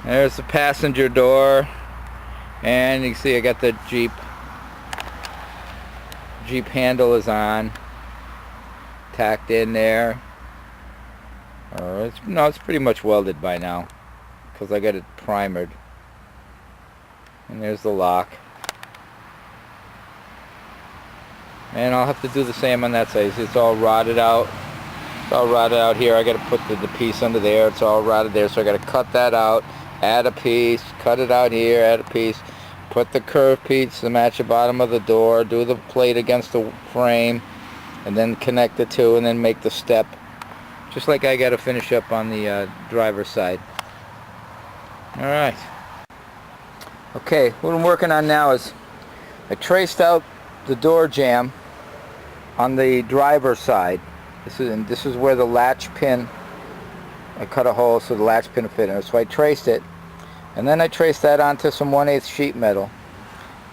There's the passenger door, and you can see I got the Jeep handle is on, tacked in there. It's pretty much welded by now because I got it primered. And there's the lock. And I'll have to do the same on that side. It's all rotted out. It's all rotted out here. I got to put the piece under there. It's all rotted there, so I got to cut that out, add a piece, cut it out here, add a piece, put the curved piece to match the bottom of the door, do the plate against the frame, and then connect the two, and then make the step. Just like I got to finish up on the driver's side. Alright. Okay, what I'm working on now is I traced out the door jamb on the driver's side. This is where the latch pin, I cut a hole so the latch pin will fit in. So I traced it, and then I traced that onto some 1/8 sheet metal,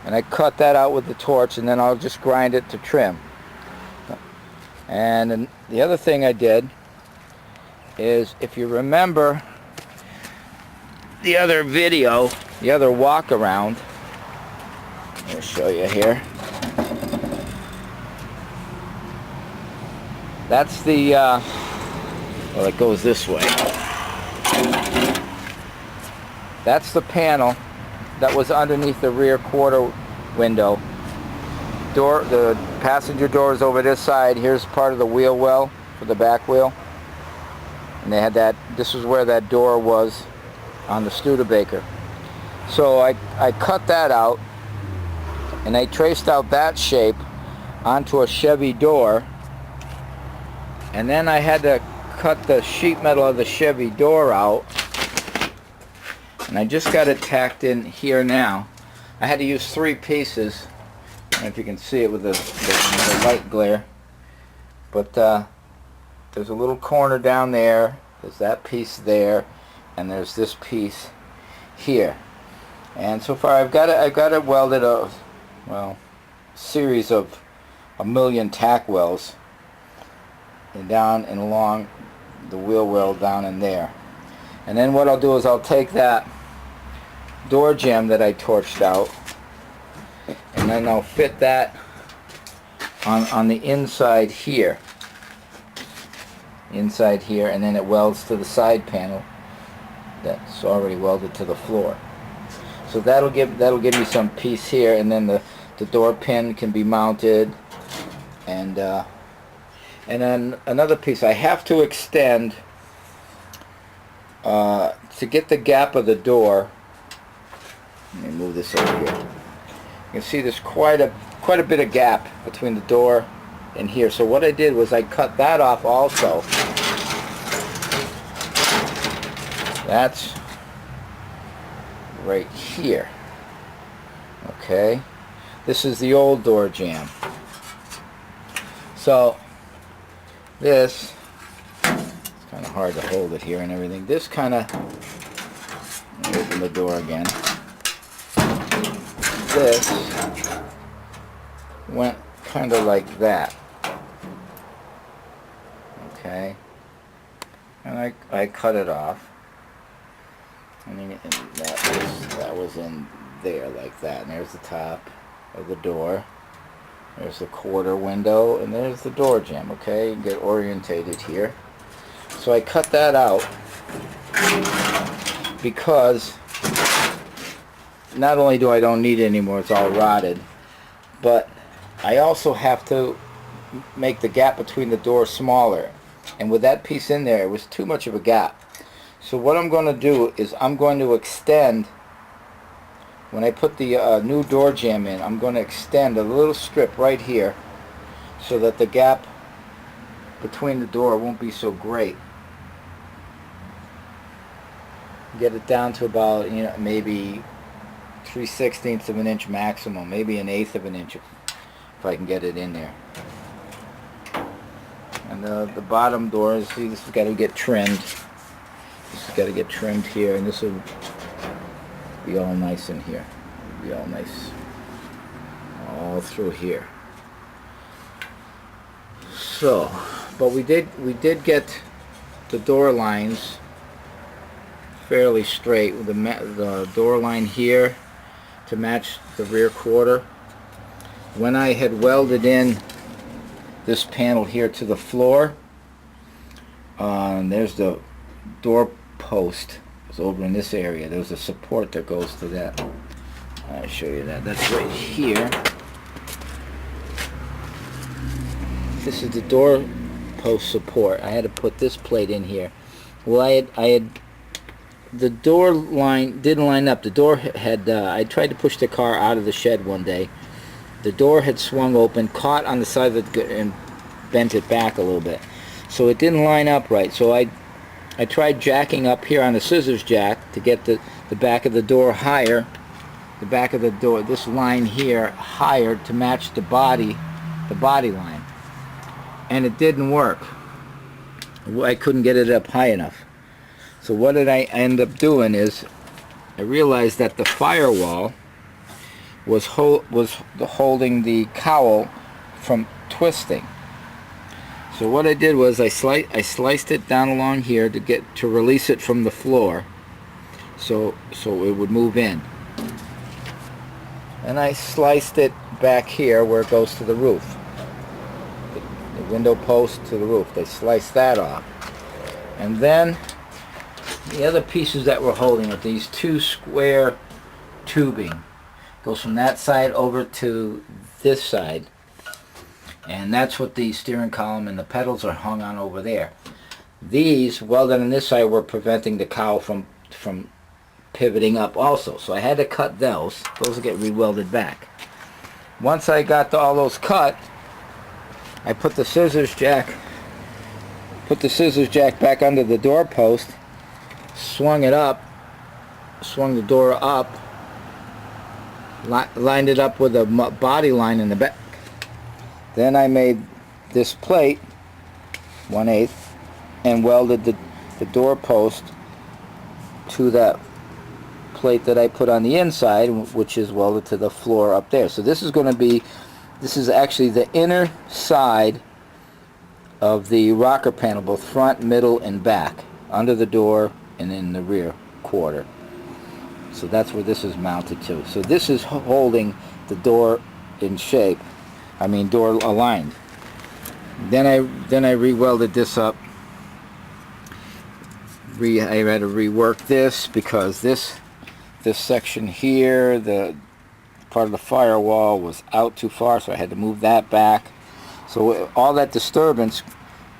and I cut that out with the torch, and then I'll just grind it to trim. And then the other thing I did is, if you remember the other video, the other walk around, I'll show you here. That's the, well, it goes this way. That's the panel that was underneath the rear quarter window. The passenger door is over this side. Here's part of the wheel well for the back wheel. And they had that, this is where that door was on the Studebaker. So I cut that out, and I traced out that shape onto a Chevy door. And then I had to cut the sheet metal of the Chevy door out, and I just got it tacked in here now. I had to use 3 pieces. I don't know if you can see it with the light glare, but there's a little corner down there, there's that piece there, and there's this piece here. And so far I've got it welded a series of 1,000,000 tack welds, and down and along the wheel well down in there. And then what I'll do is I'll take that door jamb that I torched out, and then I'll fit that on the inside here, and then it welds to the side panel that's already welded to the floor. So that'll give me some piece here, and then the door pin can be mounted, and then another piece I have to extend to get the gap of the door. Let me move this over here. You can see there's quite a bit of gap between the door and here. So what I did was I cut that off also. That's right here. Okay. This is the old door jamb. So this, it's kind of hard to hold it here and everything. This kind of, open the door again. This went kind of like that. Okay. And I cut it off. And that was in there like that. And there's the top of the door. There's the quarter window, and there's the door jamb. Okay, you can get orientated here. So I cut that out because not only do I don't need it anymore, it's all rotted, but I also have to make the gap between the doors smaller. And with that piece in there, it was too much of a gap. So what I'm going to do is I'm going to extend, when I put the new door jamb in, I'm going to extend a little strip right here so that the gap between the door won't be so great. Get it down to about, maybe 3/16 of an inch maximum, maybe 1/8 of an inch if I can get it in there. And the bottom door, see, this has got to get trimmed. This has got to get trimmed here, and this will be all nice in here. It'll be all nice all through here. So, but we did get the door lines fairly straight with the door line here to match the rear quarter. When I had welded in this panel here to the floor, there's the door post. It's over in this area. There's a support that goes to that. I'll show you that. That's right here. This is the door post support. I had to put this plate in here. Well, I had the door line didn't line up. The door had I tried to push the car out of the shed one day. The door had swung open, caught on the side of the and bent it back a little bit, so it didn't line up right. So I tried jacking up here on the scissors jack to get the back of the door higher, the back of the door, this line here higher to match the body line, and it didn't work. I couldn't get it up high enough. So what did I end up doing is I realized that the firewall was holding the cowl from twisting. So what I did was I sliced it down along here to release it from the floor, so it would move in. And I sliced it back here where it goes to the roof, the window post to the roof. They sliced that off, and then the other pieces that were holding it, these two square tubing, goes from that side over to this side, and that's what the steering column and the pedals are hung on over there. These welded on this side were preventing the cowl from pivoting up also, so I had to cut those. Those will get re-welded back. Once I got all those cut, I put the scissors jack back under the door post, swung it up, swung the door up, lined it up with a body line in the back. Then I made this plate 1/8 and welded the door post to that plate that I put on the inside, which is welded to the floor up there. So this is actually the inner side of the rocker panel, both front, middle, and back, under the door and in the rear quarter. So that's where this is mounted to. So this is holding the door in shape. I mean, door aligned. Then I re-welded this up. I had to rework this because this section here, the part of the firewall was out too far, so I had to move that back. So all that disturbance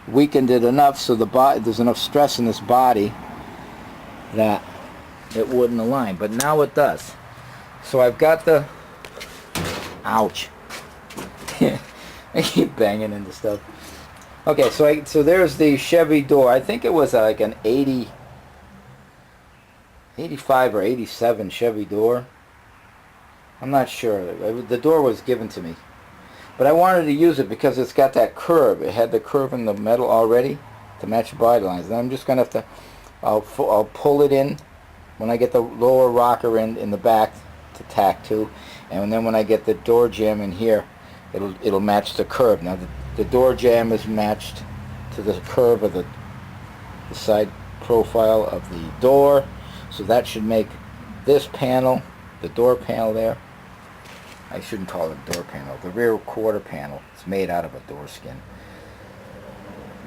weakened it enough so there's enough stress in this body that it wouldn't align, but now it does. So I've got the, ouch, I keep banging into stuff. Okay, so there's the Chevy door. I think it was like an 85 or 87 Chevy door. I'm not sure. The door was given to me, but I wanted to use it because it's got that curve. It had the curve in the metal already to match the body lines. And I'm just gonna have to, I'll pull it in when I get the lower rocker in the back to tack to, and then when I get the door jamb in here, it'll match the curve. Now the door jamb is matched to the curve of the side profile of the door, so that should make this panel, the door panel there, I shouldn't call it a door panel, the rear quarter panel, it's made out of a door skin.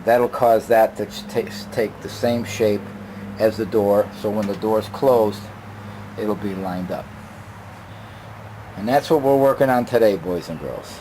That'll cause that to take the same shape as the door, so when the door is closed, it'll be lined up. And that's what we're working on today, boys and girls.